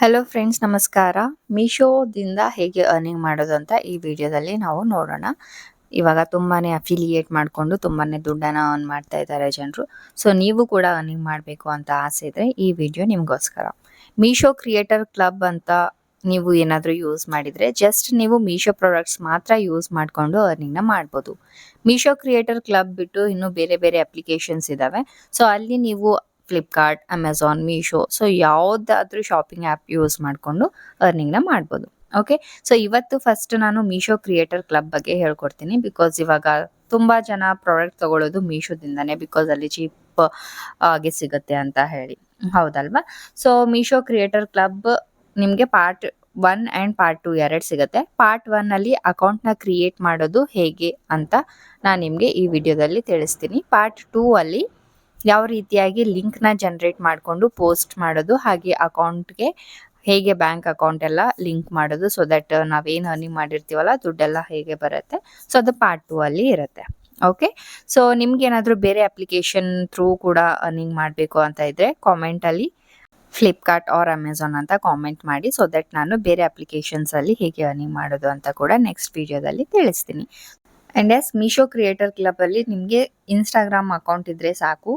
Hello friends, ನಮಸ್ಕಾರ. ಮೀಶೋದಿಂದ ಹೇಗೆ earning ಮಾಡೋದು ಅಂತ ಈ ವಿಡಿಯೋದಲ್ಲಿ ನಾವು ನೋಡೋಣ. ಇವಾಗ ತುಂಬಾನೇ ಅಫಿಲಿಯೇಟ್ ಮಾಡಿಕೊಂಡು ತುಂಬಾನೇ ದುಡ್ಡನ್ನು ಅರ್ನ್ ಮಾಡ್ತಾ ಇದ್ದಾರೆ ಜನರು. ಸೊ ನೀವು ಕೂಡ ಅರ್ನಿಂಗ್ ಮಾಡಬೇಕು ಅಂತ ಆಸೆ ಇದ್ರೆ ಈ ವಿಡಿಯೋ ನಿಮಗೋಸ್ಕರ. ಮೀಶೋ ಕ್ರಿಯೇಟರ್ ಕ್ಲಬ್ ಅಂತ ನೀವು ಏನಾದರೂ ಯೂಸ್ ಮಾಡಿದ್ರೆ ಜಸ್ಟ್ ನೀವು ಮೀಶೋ ಪ್ರಾಡಕ್ಟ್ಸ್ ಮಾತ್ರ ಯೂಸ್ ಮಾಡಿಕೊಂಡು ಅರ್ನಿಂಗ್ನ ಮಾಡ್ಬೋದು. ಮೀಶೋ ಕ್ರಿಯೇಟರ್ ಕ್ಲಬ್ ಬಿಟ್ಟು ಇನ್ನು ಬೇರೆ ಬೇರೆ ಅಪ್ಲಿಕೇಶನ್ಸ್ ಇದಾವೆ. ಸೊ ಅಲ್ಲಿ ನೀವು ಫ್ಲಿಪ್ಕಾರ್ಟ್, ಅಮೆಝಾನ್, ಮೀಶೋ, ಸೊ ಯಾವುದಾದ್ರೂ ಶಾಪಿಂಗ್ ಆ್ಯಪ್ ಯೂಸ್ ಮಾಡಿಕೊಂಡು ಅರ್ನಿಂಗ್ನ ಮಾಡ್ಬೋದು. ಓಕೆ, ಸೊ ಇವತ್ತು ಫಸ್ಟ್ ನಾನು ಮೀಶೋ ಕ್ರಿಯೇಟರ್ ಕ್ಲಬ್ ಬಗ್ಗೆ ಹೇಳ್ಕೊಡ್ತೀನಿ. ಬಿಕಾಸ್ ಇವಾಗ ತುಂಬ ಜನ ಪ್ರಾಡಕ್ಟ್ ತಗೊಳ್ಳೋದು ಮೀಶೋದಿಂದಾನೆ, ಬಿಕಾಸ್ ಅಲ್ಲಿ ಚೀಪ್ ಆಗಿ ಸಿಗುತ್ತೆ ಅಂತ ಹೇಳಿ, ಹೌದಲ್ವಾ? ಸೊ ಮೀಶೋ ಕ್ರಿಯೇಟರ್ ಕ್ಲಬ್ ನಿಮಗೆ ಪಾರ್ಟ್ 1 ಆ್ಯಂಡ್ ಪಾರ್ಟ್ 2 ಎರಡು ಸಿಗುತ್ತೆ. ಪಾರ್ಟ್ 1 ಅಲ್ಲಿ ಅಕೌಂಟ್ನ ಕ್ರಿಯೇಟ್ ಮಾಡೋದು ಹೇಗೆ ಅಂತ ನಾನು ನಿಮಗೆ ಈ ವಿಡಿಯೋದಲ್ಲಿ ತಿಳಿಸ್ತೀನಿ. ಪಾರ್ಟ್ 2 ಅಲ್ಲಿ ಯಾವ ರೀತಿಯಾಗಿ ಲಿಂಕ್ನ ಜನರೇಟ್ ಮಾಡಿಕೊಂಡು ಪೋಸ್ಟ್ ಮಾಡೋದು, ಹಾಗೆ ಅಕೌಂಟ್ಗೆ ಹೇಗೆ ಬ್ಯಾಂಕ್ ಅಕೌಂಟ್ ಎಲ್ಲ ಲಿಂಕ್ ಮಾಡೋದು, ಸೊ ದಟ್ ನಾವೇನು ಅರ್ನಿಂಗ್ ಮಾಡಿರ್ತೀವಲ್ಲ ದುಡ್ಡೆಲ್ಲ ಹೇಗೆ ಬರುತ್ತೆ, ಸೊ ಅದು ಪಾರ್ಟ್ 2 ಅಲ್ಲಿ ಇರುತ್ತೆ. ಓಕೆ, ಸೊ ನಿಮ್ಗೆ ಏನಾದರೂ ಬೇರೆ ಅಪ್ಲಿಕೇಶನ್ ಥ್ರೂ ಕೂಡ ಅರ್ನಿಂಗ್ ಮಾಡಬೇಕು ಅಂತ ಇದ್ರೆ ಕಾಮೆಂಟಲ್ಲಿ ಫ್ಲಿಪ್ಕಾರ್ಟ್ ಆರ್ ಅಮೆಝಾನ್ ಅಂತ ಕಾಮೆಂಟ್ ಮಾಡಿ, ಸೊ ದಟ್ ನಾನು ಬೇರೆ ಅಪ್ಲಿಕೇಶನ್ಸಲ್ಲಿ ಹೇಗೆ ಅರ್ನಿಂಗ್ ಮಾಡೋದು ಅಂತ ಕೂಡ ನೆಕ್ಸ್ಟ್ ವಿಡಿಯೋದಲ್ಲಿ ತಿಳಿಸ್ತೀನಿ. ಆ್ಯಂಡ್ ಎಸ್, ಮೀಶೋ ಕ್ರಿಯೇಟರ್ ಕ್ಲಬ್ಬಲ್ಲಿ ನಿಮಗೆ ಇನ್ಸ್ಟಾಗ್ರಾಮ್ ಅಕೌಂಟ್ ಇದ್ದರೆ ಸಾಕು.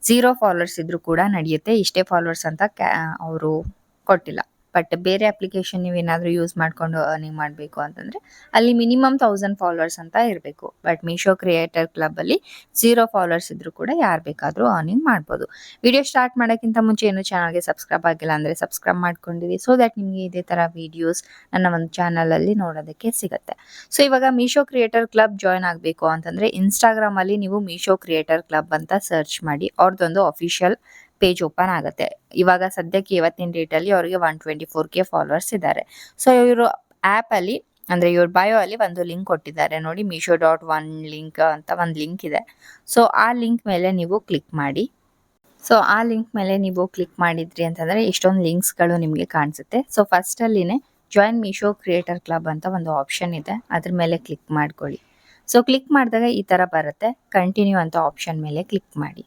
0 ಫಾಲೋವರ್ಸ್ ಇದ್ರೂ ಕೂಡ ನಡೆಯುತ್ತೆ. ಇಷ್ಟೇ ಫಾಲೋವರ್ಸ್ ಅಂತ ಅವರು ಕೊಟ್ಟಿಲ್ಲ. ಬಟ್ ಬೇರೆ ಅಪ್ಲಿಕೇಶನ್ ನೀವೇನಾದರೂ ಯೂಸ್ ಮಾಡಿಕೊಂಡು ಅರ್ನಿಂಗ್ ಮಾಡಬೇಕು ಅಂತಂದರೆ ಅಲ್ಲಿ ಮಿನಿಮಮ್ 1000 ಫಾಲೋವರ್ಸ್ ಅಂತ ಇರಬೇಕು. ಬಟ್ ಮೀಶೋ ಕ್ರಿಯೇಟರ್ ಕ್ಲಬ್ಬಲ್ಲಿ 0 ಫಾಲೋವರ್ಸ್ ಇದ್ರೂ ಕೂಡ ಯಾರು ಬೇಕಾದರೂ ಅರ್ನಿಂಗ್ ಮಾಡ್ಬೋದು. ವಿಡಿಯೋ ಸ್ಟಾರ್ಟ್ ಮಾಡೋಕ್ಕಿಂತ ಮುಂಚೆ ಏನು ಚಾನಲ್ಗೆ ಸಬ್ಸ್ಕ್ರೈಬ್ ಆಗಿಲ್ಲ ಅಂದರೆ ಸಬ್ಸ್ಕ್ರೈಬ್ ಮಾಡ್ಕೊಂಡಿರಿ, ಸೊ ದಟ್ ನಿಮಗೆ ಇದೇ ಥರ ವೀಡಿಯೋಸ್ ನನ್ನ ಒಂದು ಚಾನಲಲ್ಲಿ ನೋಡೋದಕ್ಕೆ ಸಿಗುತ್ತೆ. ಸೊ ಇವಾಗ ಮೀಶೋ ಕ್ರಿಯೇಟರ್ ಕ್ಲಬ್ ಜಾಯ್ನ್ ಆಗಬೇಕು ಅಂತಂದರೆ ಇನ್ಸ್ಟಾಗ್ರಾಮಲ್ಲಿ ನೀವು ಮೀಶೋ ಕ್ರಿಯೇಟರ್ ಕ್ಲಬ್ ಅಂತ ಸರ್ಚ್ ಮಾಡಿ, ಅವ್ರದ್ದೊಂದು ಅಫಿಷಿಯಲ್ ಪೇಜ್ ಓಪನ್ ಆಗುತ್ತೆ. ಇವಾಗ ಸದ್ಯಕ್ಕೆ ಇವತ್ತಿನ ಡೇಟಲ್ಲಿ ಅವರಿಗೆ 124K ಫಾಲೋವರ್ಸ್ ಇದ್ದಾರೆ. ಸೊ ಇವರು ಆ್ಯಪಲ್ಲಿ ಅಂದರೆ ಇವ್ರ ಬಯೋ ಅಲ್ಲಿ ಒಂದು ಲಿಂಕ್ ಕೊಟ್ಟಿದ್ದಾರೆ ನೋಡಿ, meesho.1 ಲಿಂಕ್ ಅಂತ ಒಂದು ಲಿಂಕ್ ಇದೆ. ಸೊ ಆ ಲಿಂಕ್ ಮೇಲೆ ನೀವು ಕ್ಲಿಕ್ ಮಾಡಿ. ಸೊ ಆ ಲಿಂಕ್ ಮೇಲೆ ನೀವು ಕ್ಲಿಕ್ ಮಾಡಿದ್ರಿ ಅಂತಂದರೆ ಇಷ್ಟೊಂದು ಲಿಂಕ್ಸ್ಗಳು ನಿಮಗೆ ಕಾಣಿಸುತ್ತೆ. ಸೊ ಫಸ್ಟಲ್ಲಿನೇ ಜಾಯಿನ್ ಮೀಶೋ ಕ್ರಿಯೇಟರ್ ಕ್ಲಬ್ ಅಂತ ಒಂದು ಆಪ್ಷನ್ ಇದೆ, ಅದ್ರ ಮೇಲೆ ಕ್ಲಿಕ್ ಮಾಡ್ಕೊಳ್ಳಿ. ಸೊ ಕ್ಲಿಕ್ ಮಾಡಿದಾಗ ಈ ಥರ ಬರುತ್ತೆ. ಕಂಟಿನ್ಯೂ ಅಂತ ಆಪ್ಷನ್ ಮೇಲೆ ಕ್ಲಿಕ್ ಮಾಡಿ.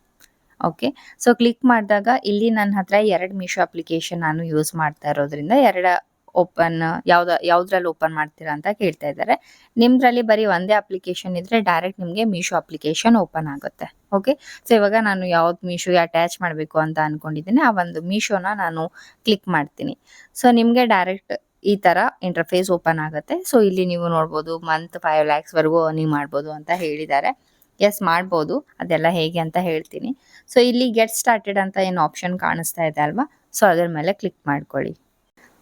ಓಕೆ, ಸೊ ಕ್ಲಿಕ್ ಮಾಡಿದಾಗ ಇಲ್ಲಿ ನನ್ನ ಹತ್ರ 2 ಮೀಶೋ ಅಪ್ಲಿಕೇಶನ್ ನಾನು ಯೂಸ್ ಮಾಡ್ತಾ ಇರೋದ್ರಿಂದ 2 ಓಪನ್ ಯಾವುದ್ರಲ್ಲಿ ಓಪನ್ ಮಾಡ್ತೀರಾ ಅಂತ ಕೇಳ್ತಾ ಇದ್ದಾರೆ. ನಿಮ್ಮದ್ರಲ್ಲಿ ಬರೀ ಒಂದೇ ಅಪ್ಲಿಕೇಶನ್ ಇದ್ದರೆ ಡೈರೆಕ್ಟ್ ನಿಮಗೆ ಮೀಶೋ ಅಪ್ಲಿಕೇಶನ್ ಓಪನ್ ಆಗುತ್ತೆ. ಓಕೆ, ಸೊ ಇವಾಗ ನಾನು ಯಾವ್ದು ಮೀಶೋ ಅಟ್ಯಾಚ್ ಮಾಡಬೇಕು ಅಂತ ಅಂದ್ಕೊಂಡಿದ್ದೀನಿ ಆ ಒಂದು ಮೀಶೋನ ನಾನು ಕ್ಲಿಕ್ ಮಾಡ್ತೀನಿ. ಸೊ ನಿಮಗೆ ಡೈರೆಕ್ಟ್ ಈ ಥರ ಇಂಟರ್ಫೇಸ್ ಓಪನ್ ಆಗುತ್ತೆ. ಸೊ ಇಲ್ಲಿ ನೀವು ನೋಡ್ಬೋದು ಮಂತ್ 5 lakhsವರೆಗೂ ಅರ್ನಿಂಗ್ ಮಾಡ್ಬೋದು ಅಂತ ಹೇಳಿದ್ದಾರೆ. ಎಸ್, ಮಾಡ್ಬೋದು. ಅದೆಲ್ಲ ಹೇಗೆ ಅಂತ ಹೇಳ್ತೀನಿ. ಸೊ ಇಲ್ಲಿ ಗೆಟ್ ಸ್ಟಾರ್ಟೆಡ್ ಅಂತ ಏನು ಆಪ್ಷನ್ ಕಾಣಿಸ್ತಾ ಇದೆ ಅಲ್ವಾ, ಸೊ ಅದರ ಮೇಲೆ ಕ್ಲಿಕ್ ಮಾಡ್ಕೊಳ್ಳಿ.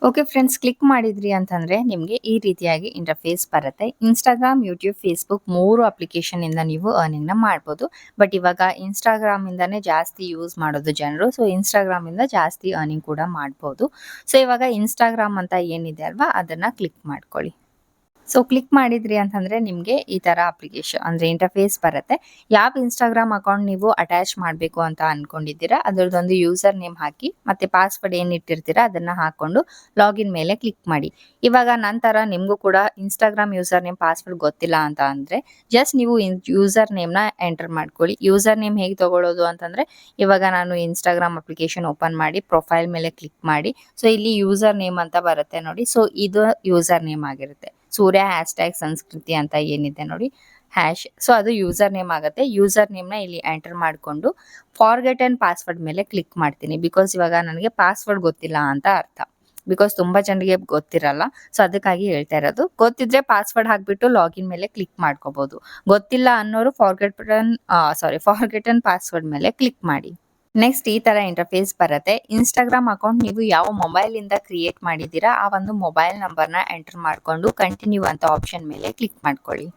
ಓಕೆ ಫ್ರೆಂಡ್ಸ್, ಕ್ಲಿಕ್ ಮಾಡಿದ್ರಿ ಅಂತಂದರೆ ನಿಮಗೆ ಈ ರೀತಿಯಾಗಿ ಇಂಟರ್ಫೇಸ್ ಬರುತ್ತೆ. ಇನ್ಸ್ಟಾಗ್ರಾಮ್, ಯೂಟ್ಯೂಬ್, ಫೇಸ್ಬುಕ್ 3 ಅಪ್ಲಿಕೇಶನಿಂದ ನೀವು ಅರ್ನಿಂಗ್ನ ಮಾಡ್ಬೋದು. ಬಟ್ ಇವಾಗ ಇನ್ಸ್ಟಾಗ್ರಾಮಿಂದನೇ ಜಾಸ್ತಿ ಯೂಸ್ ಮಾಡೋದು ಜನರು. ಸೊ ಇನ್ಸ್ಟಾಗ್ರಾಮಿಂದ ಜಾಸ್ತಿ ಅರ್ನಿಂಗ್ ಕೂಡ ಮಾಡ್ಬೋದು. ಸೊ ಇವಾಗ ಇನ್ಸ್ಟಾಗ್ರಾಮ್ ಅಂತ ಏನಿದೆ ಅಲ್ವಾ ಅದನ್ನು ಕ್ಲಿಕ್ ಮಾಡ್ಕೊಳ್ಳಿ. ಸೊ ಕ್ಲಿಕ್ ಮಾಡಿದ್ರಿ ಅಂತಂದರೆ ನಿಮಗೆ ಈ ಥರ ಅಪ್ಲಿಕೇಶನ್ ಅಂದರೆ ಇಂಟರ್ಫೇಸ್ ಬರುತ್ತೆ. ಯಾವ ಇನ್ಸ್ಟಾಗ್ರಾಮ್ ಅಕೌಂಟ್ ನೀವು ಅಟ್ಯಾಚ್ ಮಾಡಬೇಕು ಅಂತ ಅಂದ್ಕೊಂಡಿದ್ದೀರಾ ಅದರದ್ದೊಂದು ಯೂಸರ್ ನೇಮ್ ಹಾಕಿ, ಮತ್ತು ಪಾಸ್ವರ್ಡ್ ಏನು ಇಟ್ಟಿರ್ತೀರಾ ಅದನ್ನು ಹಾಕ್ಕೊಂಡು ಲಾಗಿನ್ ಮೇಲೆ ಕ್ಲಿಕ್ ಮಾಡಿ. ಇವಾಗ ನಂತರ ನಿಮಗೂ ಕೂಡ ಇನ್ಸ್ಟಾಗ್ರಾಮ್ ಯೂಸರ್ ನೇಮ್ ಪಾಸ್ವರ್ಡ್ ಗೊತ್ತಿಲ್ಲ ಅಂತ ಅಂದರೆ ಜಸ್ಟ್ ನೀವು ಯೂಸರ್ ನೇಮ್ನ ಎಂಟರ್ ಮಾಡ್ಕೊಳ್ಳಿ. ಯೂಸರ್ ನೇಮ್ ಹೇಗೆ ತೊಗೊಳ್ಳೋದು ಅಂತಂದರೆ ಇವಾಗ ನಾನು ಇನ್ಸ್ಟಾಗ್ರಾಮ್ ಅಪ್ಲಿಕೇಶನ್ ಓಪನ್ ಮಾಡಿ ಪ್ರೊಫೈಲ್ ಮೇಲೆ ಕ್ಲಿಕ್ ಮಾಡಿ, ಸೊ ಇಲ್ಲಿ ಯೂಸರ್ ನೇಮ್ ಅಂತ ಬರುತ್ತೆ ನೋಡಿ. ಸೊ ಇದು ಯೂಸರ್ ನೇಮ್ ಆಗಿರುತ್ತೆ. ಸೂರ್ಯ #ಸಂಸ್ಕೃತಿ ಅಂತ ಏನಿದೆ ನೋಡಿ ಹ್ಯಾಶ್, ಸೊ ಅದು ಯೂಸರ್ ನೇಮ್ ಆಗುತ್ತೆ. ಯೂಸರ್ ನೇಮ್ನ ಇಲ್ಲಿ ಎಂಟರ್ ಮಾಡಿಕೊಂಡು ಫಾರ್ಗೆಟ್ ಆ್ಯಂಡ್ ಪಾಸ್ವರ್ಡ್ ಮೇಲೆ ಕ್ಲಿಕ್ ಮಾಡ್ತೀನಿ. ಬಿಕಾಸ್ ಇವಾಗ ನನಗೆ ಪಾಸ್ವರ್ಡ್ ಗೊತ್ತಿಲ್ಲ ಅಂತ ಅರ್ಥ. ಬಿಕಾಸ್ ತುಂಬ ಜನರಿಗೆ ಗೊತ್ತಿರಲ್ಲ, ಸೊ ಅದಕ್ಕಾಗಿ ಹೇಳ್ತಾ ಇರೋದು. ಗೊತ್ತಿದ್ರೆ ಪಾಸ್ವರ್ಡ್ ಹಾಕ್ಬಿಟ್ಟು ಲಾಗಿನ್ ಮೇಲೆ ಕ್ಲಿಕ್ ಮಾಡ್ಕೋಬೋದು. ಗೊತ್ತಿಲ್ಲ ಅನ್ನೋರು ಫಾರ್ಗೆಟ್ ಆ್ಯಂಡ್ ಪಾಸ್ವರ್ಡ್ ಮೇಲೆ ಕ್ಲಿಕ್ ಮಾಡಿ. ನೆಕ್ಸ್ಟ್ ಈ ಥರ ಇಂಟರ್ಫೇಸ್ ಬರುತ್ತೆ. ಇನ್ಸ್ಟಾಗ್ರಾಮ್ ಅಕೌಂಟ್ ನೀವು ಯಾವ ಮೊಬೈಲಿಂದ ಕ್ರಿಯೇಟ್ ಮಾಡಿದ್ದೀರಾ ಆ ಒಂದು ಮೊಬೈಲ್ ನಂಬರ್ನ ಎಂಟರ್ ಮಾಡಿಕೊಂಡು ಕಂಟಿನ್ಯೂ ಅಂತ ಆಪ್ಷನ್ ಮೇಲೆ ಕ್ಲಿಕ್ ಮಾಡ್ಕೊಳ್ಳಿ.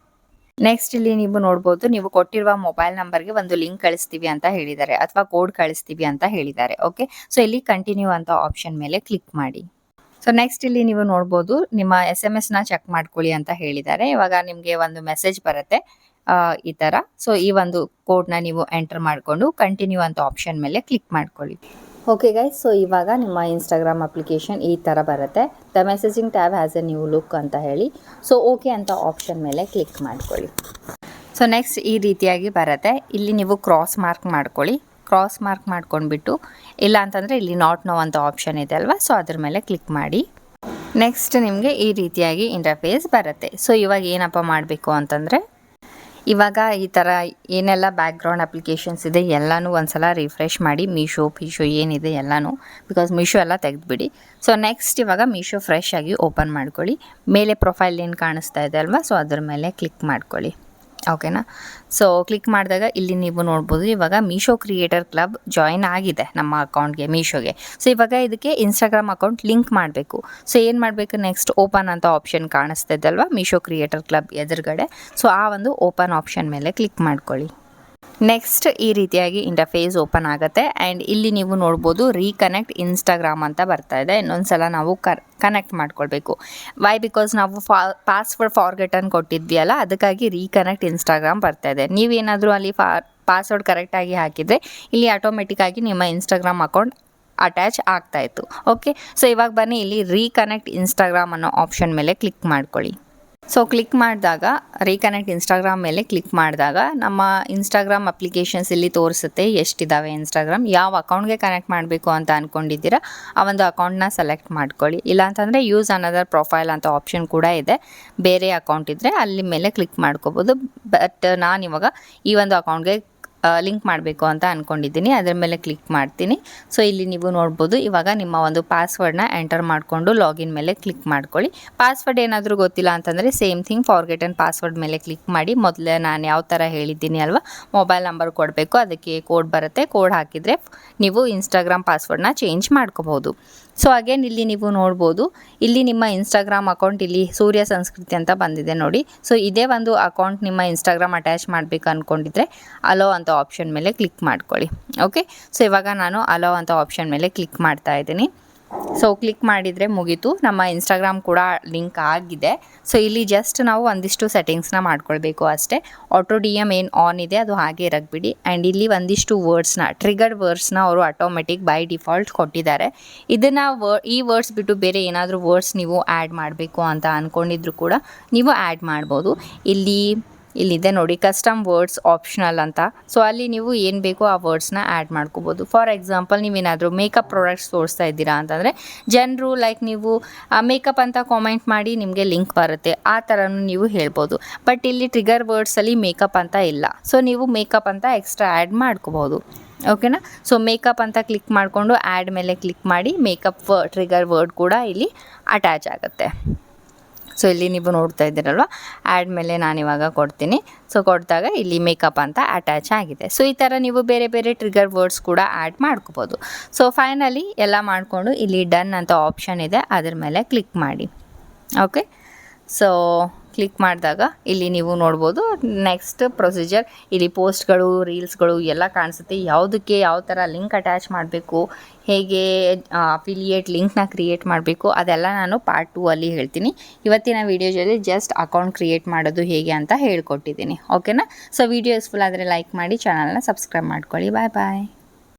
ನೆಕ್ಸ್ಟ್ ಇಲ್ಲಿ ನೀವು ನೋಡ್ಬೋದು, ನೀವು ಕೊಟ್ಟಿರುವ ಮೊಬೈಲ್ ನಂಬರ್ಗೆ ಒಂದು ಲಿಂಕ್ ಕಳಿಸ್ತೀವಿ ಅಂತ ಹೇಳಿದ್ದಾರೆ ಅಥವಾ ಕೋಡ್ ಕಳಿಸ್ತೀವಿ ಅಂತ ಹೇಳಿದ್ದಾರೆ. ಓಕೆ, ಸೊ ಇಲ್ಲಿ ಕಂಟಿನ್ಯೂ ಅಂತ ಆಪ್ಷನ್ ಮೇಲೆ ಕ್ಲಿಕ್ ಮಾಡಿ. ಸೊ ನೆಕ್ಸ್ಟ್ ಇಲ್ಲಿ ನೀವು ನೋಡ್ಬೋದು ನಿಮ್ಮ SMS ಚೆಕ್ ಮಾಡ್ಕೊಳ್ಳಿ ಅಂತ ಹೇಳಿದ್ದಾರೆ. ಇವಾಗ ನಿಮಗೆ ಒಂದು ಮೆಸೇಜ್ ಬರುತ್ತೆ ಈ ಥರ. ಸೊ ಈ ಒಂದು ಕೋಡ್ನ ನೀವು ಎಂಟರ್ ಮಾಡಿಕೊಂಡು ಕಂಟಿನ್ಯೂ ಅಂತ ಆಪ್ಷನ್ ಮೇಲೆ ಕ್ಲಿಕ್ ಮಾಡ್ಕೊಳ್ಳಿ. ಓಕೆ ಗೈಸ್, ಸೊ ಇವಾಗ ನಿಮ್ಮ ಇನ್ಸ್ಟಾಗ್ರಾಮ್ ಅಪ್ಲಿಕೇಶನ್ ಈ ಥರ ಬರುತ್ತೆ. The messaging tab has A new look ಅಂತ ಹೇಳಿ. ಸೊ ಓಕೆ ಅಂತ ಆಪ್ಷನ್ ಮೇಲೆ ಕ್ಲಿಕ್ ಮಾಡ್ಕೊಳ್ಳಿ. ಸೊ ನೆಕ್ಸ್ಟ್ ಈ ರೀತಿಯಾಗಿ ಬರುತ್ತೆ. ಇಲ್ಲಿ ನೀವು ಕ್ರಾಸ್ ಮಾರ್ಕ್ ಮಾಡ್ಕೊಳ್ಳಿ. ಕ್ರಾಸ್ ಮಾರ್ಕ್ ಮಾಡ್ಕೊಂಡ್ಬಿಟ್ಟು ಇಲ್ಲ ಅಂತಂದರೆ ಇಲ್ಲಿ ನಾಟ್ ನೋ ಅಂತ ಆಪ್ಷನ್ ಇದೆ ಅಲ್ವಾ, ಸೊ ಅದ್ರ ಮೇಲೆ ಕ್ಲಿಕ್ ಮಾಡಿ. ನೆಕ್ಸ್ಟ್ ನಿಮಗೆ ಈ ರೀತಿಯಾಗಿ ಇಂಟರ್ಫೇಸ್ ಬರುತ್ತೆ. ಸೊ ಇವಾಗ ಏನಪ್ಪ ಮಾಡಬೇಕು ಅಂತಂದರೆ, ಇವಾಗ ಈ ಥರ ಏನೆಲ್ಲ ಬ್ಯಾಕ್ಗ್ರೌಂಡ್ ಅಪ್ಲಿಕೇಶನ್ಸ್ ಇದೆ ಎಲ್ಲನೂ ಒಂದ್ಸಲ ರಿಫ್ರೆಶ್ ಮಾಡಿ, ಮೀಶೋ ಏನಿದೆ ಎಲ್ಲನೂ, ಬಿಕಾಸ್ ಮೀಶೋ ಎಲ್ಲ ತೆಗೆದುಬಿಡಿ. ಸೊ ನೆಕ್ಸ್ಟ್ ಇವಾಗ ಮೀಶೋ ಫ್ರೆಶ್ ಆಗಿ ಓಪನ್ ಮಾಡ್ಕೊಳ್ಳಿ. ಮೇಲೆ ಪ್ರೊಫೈಲ್ ಏನು ಕಾಣಿಸ್ತಾ ಇದೆ ಅಲ್ವಾ, ಸೊ ಅದ್ರ ಮೇಲೆ ಕ್ಲಿಕ್ ಮಾಡ್ಕೊಳ್ಳಿ. ಓಕೆನಾ. ಸೊ ಕ್ಲಿಕ್ ಮಾಡಿದಾಗ ಇಲ್ಲಿ ನೀವು ನೋಡ್ಬೋದು ಇವಾಗ ಮೀಶೋ ಕ್ರಿಯೇಟರ್ ಕ್ಲಬ್ ಜಾಯಿನ್ ಆಗಿದೆ ನಮ್ಮ ಅಕೌಂಟ್ಗೆ, ಮೀಶೋಗೆ. ಸೊ ಇವಾಗ ಇದಕ್ಕೆ ಇನ್ಸ್ಟಾಗ್ರಾಮ್ ಅಕೌಂಟ್ ಲಿಂಕ್ ಮಾಡಬೇಕು. ಸೊ ಏನು ಮಾಡಬೇಕು, ನೆಕ್ಸ್ಟ್ ಓಪನ್ ಅಂತ ಆಪ್ಷನ್ ಕಾಣಿಸ್ತಾ ಇದಲ್ವಾ ಮೀಶೋ ಕ್ರಿಯೇಟರ್ ಕ್ಲಬ್ ಎದುರುಗಡೆ, ಸೊ ಆ ಒಂದು ಓಪನ್ ಆಪ್ಷನ್ ಮೇಲೆ ಕ್ಲಿಕ್ ಮಾಡ್ಕೊಳ್ಳಿ. ನೆಕ್ಸ್ಟ್ ಈ ರೀತಿಯಾಗಿ ಇಂಟರ್ಫೇಸ್ ಓಪನ್ ಆಗುತ್ತೆ. ಆ್ಯಂಡ್ ಇಲ್ಲಿ ನೀವು ನೋಡ್ಬೋದು ರೀಕನೆಕ್ಟ್ ಇನ್ಸ್ಟಾಗ್ರಾಮ್ ಅಂತ ಬರ್ತಾ ಇದೆ. ಇನ್ನೊಂದು ಸಲ ನಾವು ಕನೆಕ್ಟ್ ಮಾಡ್ಕೊಳ್ಬೇಕು. ವೈ, ಬಿಕಾಸ್ ನಾವು ಪಾಸ್ವರ್ಡ್ ಫಾರ್ಗೆಟನ್ನು ಕೊಟ್ಟಿದ್ವಿ ಅಲ್ಲ, ಅದಕ್ಕಾಗಿ ರೀಕನೆಕ್ಟ್ ಇನ್ಸ್ಟಾಗ್ರಾಮ್ ಬರ್ತಾ ಇದೆ. ನೀವೇನಾದರೂ ಅಲ್ಲಿ ಪಾಸ್ವರ್ಡ್ ಕರೆಕ್ಟಾಗಿ ಹಾಕಿದರೆ ಇಲ್ಲಿ ಆಟೋಮೆಟಿಕ್ಕಾಗಿ ನಿಮ್ಮ ಇನ್ಸ್ಟಾಗ್ರಾಮ್ ಅಕೌಂಟ್ ಅಟ್ಯಾಚ್ ಆಗ್ತಾಯಿತ್ತು. ಓಕೆ, ಸೊ ಇವಾಗ ಬನ್ನಿ ಇಲ್ಲಿ ರೀಕನೆಕ್ಟ್ ಇನ್ಸ್ಟಾಗ್ರಾಮ್ ಅನ್ನೋ ಆಪ್ಷನ್ ಮೇಲೆ ಕ್ಲಿಕ್ ಮಾಡ್ಕೊಳ್ಳಿ. ಸೊ ಕ್ಲಿಕ್ ಮಾಡಿದಾಗ ರೀಕನೆಕ್ಟ್ ಇನ್ಸ್ಟಾಗ್ರಾಮ್ ಮೇಲೆ ಕ್ಲಿಕ್ ಮಾಡಿದಾಗ ನಮ್ಮ ಇನ್ಸ್ಟಾಗ್ರಾಮ್ ಅಪ್ಲಿಕೇಶನ್ಸ್ ಇಲ್ಲಿ ತೋರಿಸುತ್ತೆ ಎಷ್ಟಿದ್ದಾವೆ ಇನ್ಸ್ಟಾಗ್ರಾಮ್. ಯಾವ ಅಕೌಂಟ್ಗೆ ಕನೆಕ್ಟ್ ಮಾಡಬೇಕು ಅಂತ ಅಂದ್ಕೊಂಡಿದ್ದೀರಾ ಆ ಒಂದು ಅಕೌಂಟ್ನ ಸೆಲೆಕ್ಟ್ ಮಾಡ್ಕೊಳ್ಳಿ. ಇಲ್ಲಾಂತಂದರೆ ಯೂಸ್ ಅನದರ್ ಪ್ರೊಫೈಲ್ ಅಂತ ಆಪ್ಷನ್ ಕೂಡ ಇದೆ. ಬೇರೆ ಅಕೌಂಟ್ ಇದ್ದರೆ ಅಲ್ಲಿ ಮೇಲೆ ಕ್ಲಿಕ್ ಮಾಡ್ಕೋಬೋದು. ಬಟ್ ನಾನಿವಾಗ ಈ ಒಂದು ಅಕೌಂಟ್ಗೆ ಲಿಂಕ್ ಮಾಡಬೇಕು ಅಂತ ಅಂದ್ಕೊಂಡಿದ್ದೀನಿ, ಅದರ ಮೇಲೆ ಕ್ಲಿಕ್ ಮಾಡ್ತೀನಿ. ಸೊ ಇಲ್ಲಿ ನೀವು ನೋಡ್ಬೋದು ಇವಾಗ ನಿಮ್ಮ ಒಂದು ಪಾಸ್ವರ್ಡ್ನ ಎಂಟರ್ ಮಾಡಿಕೊಂಡು ಲಾಗಿನ್ ಮೇಲೆ ಕ್ಲಿಕ್ ಮಾಡ್ಕೊಳ್ಳಿ. ಪಾಸ್ವರ್ಡ್ ಏನಾದರೂ ಗೊತ್ತಿಲ್ಲ ಅಂತಂದರೆ ಸೇಮ್ ಥಿಂಗ್ ಫಾರ್ಗೆಟನ್ ಪಾಸ್ವರ್ಡ್ ಮೇಲೆ ಕ್ಲಿಕ್ ಮಾಡಿ. ಮೊದಲೇ ನಾನು ಯಾವ ಥರ ಹೇಳಿದ್ದೀನಿ ಅಲ್ವಾ, ಮೊಬೈಲ್ ನಂಬರ್ ಕೊಡಬೇಕು, ಅದಕ್ಕೆ ಕೋಡ್ ಬರುತ್ತೆ, ಕೋಡ್ ಹಾಕಿದರೆ ನೀವು ಇನ್ಸ್ಟಾಗ್ರಾಮ್ ಪಾಸ್ವರ್ಡ್ನ ಚೇಂಜ್ ಮಾಡ್ಕೋಬೋದು. ಸೊ ಅಗೇನ್ ಇಲ್ಲಿ ನೀವು ನೋಡ್ಬೋದು ಇಲ್ಲಿ ನಿಮ್ಮ ಇನ್ಸ್ಟಾಗ್ರಾಮ್ ಅಕೌಂಟ್ ಇಲ್ಲಿ ಸೂರ್ಯ ಸಂಸ್ಕೃತಿ ಅಂತ ಬಂದಿದೆ ನೋಡಿ. ಸೊ ಇದೇ ಒಂದು ಅಕೌಂಟ್ ನಿಮ್ಮ ಇನ್ಸ್ಟಾಗ್ರಾಮ್ ಅಟ್ಯಾಚ್ ಮಾಡಬೇಕು ಅಂದ್ಕೊಂಡಿದ್ರೆ ಅಲೋ ಅಂತ ಆಪ್ಷನ್ ಮೇಲೆ ಕ್ಲಿಕ್ ಮಾಡ್ಕೊಳ್ಳಿ. ಓಕೆ, ಸೊ ಇವಾಗ ನಾನು ಅಲೋ ಅಂತ ಆಪ್ಷನ್ ಮೇಲೆ ಕ್ಲಿಕ್ ಮಾಡ್ತಾ ಇದ್ದೀನಿ. ಸೊ ಕ್ಲಿಕ್ ಮಾಡಿದರೆ ಮುಗೀತು, ನಮ್ಮ ಇನ್ಸ್ಟಾಗ್ರಾಮ್ ಕೂಡ ಲಿಂಕ್ ಆಗಿದೆ. ಸೊ ಇಲ್ಲಿ ಜಸ್ಟ್ ನಾವು ಒಂದಿಷ್ಟು ಸೆಟ್ಟಿಂಗ್ಸ್ನ ಮಾಡ್ಕೊಳ್ಬೇಕು ಅಷ್ಟೇ. ಆಟೋ ಡಿ ಎಮ್ ಏನು ಆನ್ ಇದೆ ಅದು ಹಾಗೆ ಇರಕ್ಬಿಡಿ. ಆ್ಯಂಡ್ ಇಲ್ಲಿ ಒಂದಿಷ್ಟು ವರ್ಡ್ಸ್ನ ಟ್ರಿಗರ್ಡ್ ವರ್ಡ್ಸ್ನ ಅವರು ಆಟೋಮೆಟಿಕ್ ಬೈ ಡಿಫಾಲ್ಟ್ ಕೊಟ್ಟಿದ್ದಾರೆ. ಇದನ್ನು ಈ ವರ್ಡ್ಸ್ ಬಿಟ್ಟು ಬೇರೆ ಏನಾದರೂ ವರ್ಡ್ಸ್ ನೀವು ಆ್ಯಡ್ ಮಾಡಬೇಕು ಅಂತ ಅಂದ್ಕೊಂಡಿದ್ರು ಕೂಡ ನೀವು ಆ್ಯಡ್ ಮಾಡ್ಬೋದು. ಇಲ್ಲಿದೆ ನೋಡಿ ಕಸ್ಟಮ್ ವರ್ಡ್ಸ್ ಆಪ್ಷನಲ್ ಅಂತ. ಸೊ ಅಲ್ಲಿ ನೀವು ಏನು ಬೇಕೋ ಆ ವರ್ಡ್ಸ್ನ ಆ್ಯಡ್ ಮಾಡ್ಕೋಬೋದು. ಫಾರ್ ಎಕ್ಸಾಂಪಲ್ ನೀವೇನಾದರೂ ಮೇಕಪ್ ಪ್ರಾಡಕ್ಟ್ಸ್ ತೋರಿಸ್ತಾ ಇದ್ದೀರಾ ಅಂತಂದರೆ ಜನರು ಲೈಕ್ ನೀವು ಮೇಕಪ್ ಅಂತ ಕಾಮೆಂಟ್ ಮಾಡಿ ನಿಮಗೆ ಲಿಂಕ್ ಬರುತ್ತೆ, ಆ ಥರನೂ ನೀವು ಹೇಳ್ಬೋದು. ಬಟ್ ಇಲ್ಲಿ ಟ್ರಿಗರ್ ವರ್ಡ್ಸಲ್ಲಿ ಮೇಕಪ್ ಅಂತ ಇಲ್ಲ, ಸೊ ನೀವು ಮೇಕಪ್ ಅಂತ ಎಕ್ಸ್ಟ್ರಾ ಆ್ಯಡ್ ಮಾಡ್ಕೋಬೋದು. ಓಕೆನಾ. ಸೊ ಮೇಕಪ್ ಅಂತ ಕ್ಲಿಕ್ ಮಾಡಿಕೊಂಡು ಆ್ಯಡ್ ಮೇಲೆ ಕ್ಲಿಕ್ ಮಾಡಿ ಮೇಕಪ್ ಟ್ರಿಗರ್ ವರ್ಡ್ ಕೂಡ ಇಲ್ಲಿ ಅಟ್ಯಾಚ್ ಆಗುತ್ತೆ. ಸೊ ಇಲ್ಲಿ ನೀವು ನೋಡ್ತಾ ಇದ್ದೀರಲ್ವ, ಆ್ಯಡ್ ಮೇಲೆ ನಾನಿವಾಗ ಕೊಡ್ತೀನಿ. ಸೊ ಕೊಟ್ಟಾಗ ಇಲ್ಲಿ ಮೇಕಪ್ ಅಂತ ಅಟ್ಯಾಚ್ ಆಗಿದೆ. ಸೊ ಈ ಥರ ನೀವು ಬೇರೆ ಬೇರೆ ಟ್ರಿಗರ್ ವರ್ಡ್ಸ್ ಕೂಡ ಆ್ಯಡ್ ಮಾಡ್ಕೋಬೋದು. ಸೊ ಫೈನಲಿ ಎಲ್ಲ ಮಾಡಿಕೊಂಡು ಇಲ್ಲಿ ಡನ್ ಅಂತ ಆಪ್ಷನ್ ಇದೆ, ಅದ್ರ ಮೇಲೆ ಕ್ಲಿಕ್ ಮಾಡಿ. ಓಕೆ, ಸೊ ಕ್ಲಿಕ್ ಮಾಡಿದಾಗ ಇಲ್ಲಿ ನೀವು ನೋಡ್ಬೋದು ನೆಕ್ಸ್ಟ್ ಪ್ರೊಸೀಜರ್, ಇಲ್ಲಿ ಪೋಸ್ಟ್ಗಳು ರೀಲ್ಸ್ಗಳು ಎಲ್ಲ ಕಾಣಿಸುತ್ತೆ. ಯಾವುದಕ್ಕೆ ಯಾವ ಥರ ಲಿಂಕ್ ಅಟ್ಯಾಚ್ ಮಾಡಬೇಕು, ಹೇಗೆ ಅಫಿಲಿಯೇಟ್ ಲಿಂಕ್ನ ಕ್ರಿಯೇಟ್ ಮಾಡಬೇಕು, ಅದೆಲ್ಲ ನಾನು ಪಾರ್ಟ್ 2 ಅಲ್ಲಿ ಹೇಳ್ತೀನಿ. ಇವತ್ತಿನ ವೀಡಿಯೋದಲ್ಲಿ ಜಸ್ಟ್ ಅಕೌಂಟ್ ಕ್ರಿಯೇಟ್ ಮಾಡೋದು ಹೇಗೆ ಅಂತ ಹೇಳ್ಕೊಟ್ಟಿದ್ದೀನಿ. ಓಕೆನಾ. ಸೊ ವಿಡಿಯೋ ಯೂಸ್ಫುಲ್ ಆದರೆ ಲೈಕ್ ಮಾಡಿ, ಚಾನಲ್ನ ಸಬ್ಸ್ಕ್ರೈಬ್ ಮಾಡ್ಕೊಳ್ಳಿ. ಬಾಯ್ ಬಾಯ್.